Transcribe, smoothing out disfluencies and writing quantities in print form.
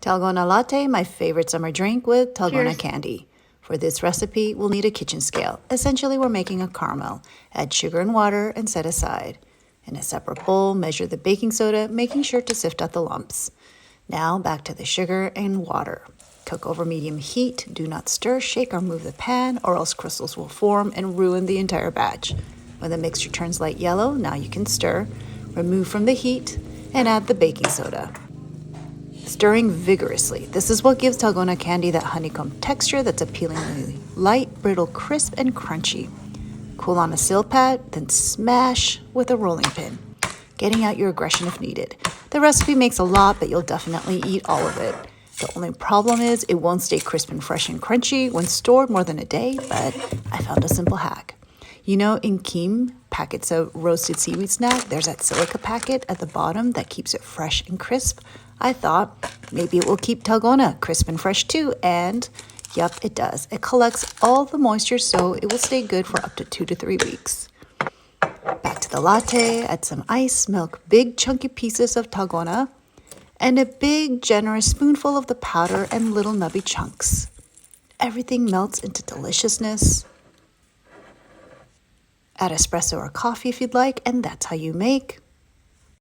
Dalgona Latte, my favorite summer drink with Dalgona Cheers. Candy. For this recipe, we'll need a kitchen scale. Essentially, we're making a caramel. Add sugar and water and set aside. In a separate bowl, measure the baking soda, making sure to sift out the lumps. Now, back to the sugar and water. Cook over medium heat. Do not stir, shake, or move the pan, or else crystals will form and ruin the entire batch. When the mixture turns light yellow, now you can stir. Remove from the heat and add the baking soda. Stirring vigorously. This is what gives Dalgona candy that honeycomb texture that's appealingly light, brittle, crisp, and crunchy. Cool on a sill pad, then smash with a rolling pin, getting out your aggression if needed. The recipe makes a lot, but you'll definitely eat all of it. The only problem is it won't stay crisp and fresh and crunchy when stored more than a day, but I found a simple hack. You know, in Kim packets of roasted seaweed snack, there's that silica packet at the bottom that keeps it fresh and crisp. I thought maybe it will keep Dalgona crisp and fresh too, and yup, it does. It collects all the moisture so it will stay good for up to 2 to 3 weeks. Back to the latte, add some ice, milk, big chunky pieces of Dalgona, and a big generous spoonful of the powder and little nubby chunks. Everything melts into deliciousness. Add espresso or coffee if you'd like, and that's how you make